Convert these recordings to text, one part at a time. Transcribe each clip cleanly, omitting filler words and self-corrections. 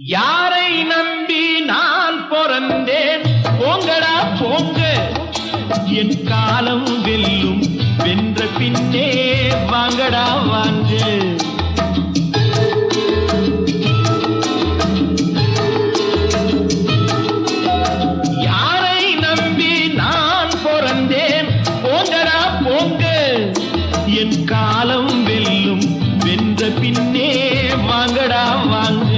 யாரை நம்பி நான் பிறந்தேன்? போங்கடா போங்க, என் காலம் வெல்லும். வென்ற பின்னே வாங்கடா வாங்க. யாரை நம்பி நான் பிறந்தேன்? போங்கடா போங்க, என் காலம் வெல்லும். வென்ற பின்னே வாங்கடா வாங்க.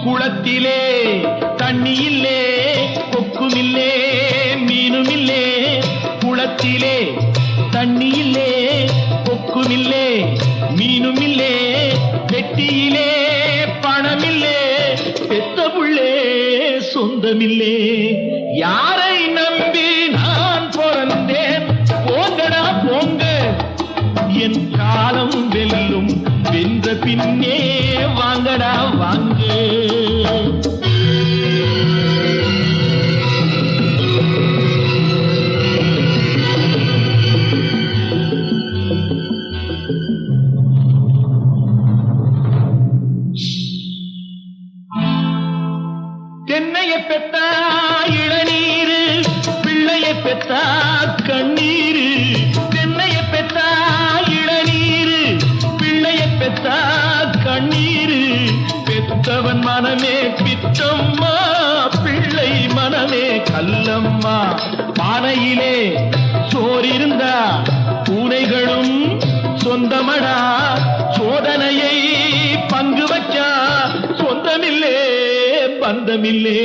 குளத்திலே தண்ணி இல்லே, கொக்கும் இல்லே, மீனும் இல்லே. குளத்திலே தண்ணி இல்லே, கொக்கும் இல்லே, மீனும் இல்லே. வெட்டியிலே பணமில்லே, பெத்த புள்ளே சொந்தமில்லே. யாரை நம்பி நான் பிறந்தேன்? போங்கடா போங்க, என் காலம் வெல்லும். வென்ற பின்னே வாங்கடா வாங்க. தென்னையை பெத்தா இளநீரு, பிள்ளையை பெத்தா கண்ணீரு. தென்னையை பெத்தா இளநீரு, பிள்ளையை பெத்தா கண்ணீரு. பெத்தவன் மனமே பித்தம்மா, பிள்ளை மனமே கல்லம்மா. பானையிலே சோறிருந்தா பூனைகளும் சொந்தமடா. சோதனையை பங்கு வச்சா சொந்தமில்லே பந்தமில்லே.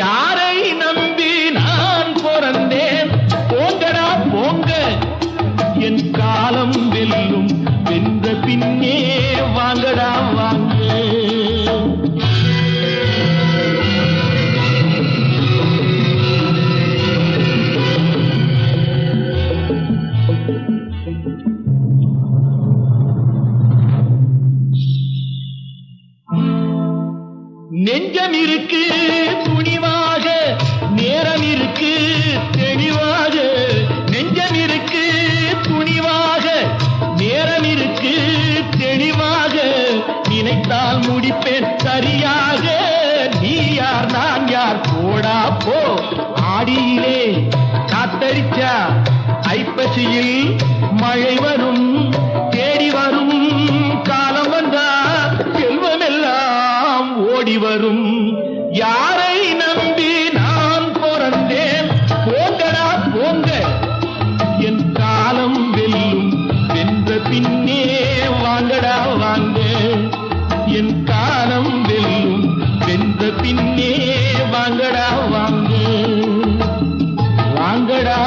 யாரை நம்பி நான் பிறந்தேன்? போங்கடா போங்க, என் காலம் வெல்லும். வென்ற பின்னே வாங்கடா வாங்க. நெஞ்சம் இருக்கு துணிவாக, நேரம் இருக்கு தெளிவாக. நெஞ்சம் இருக்கு துணிவாக, நேரம் இருக்கு தெளிவாக. நினைத்தால் முடிப்பேன் சரியாக. நீ யார் நான் யார், போடா போ. ஆடியிலே காத்தடிச்சா ஐப்பசியில் மழை வரும். தேடி வரும் காலம் வந்தா செல்வமெல்லாம் ஓடி வரும். யாரை நம்பி நான் பிறந்தேன்? போங்கடா போங்க, என் காலம் வெல்லும். வென்ற பின்னே வாங்கடா வாங்க. என் காலம் வெல்லும். வென்ற பின்னே வாங்கடா வாங்க. வாங்கடா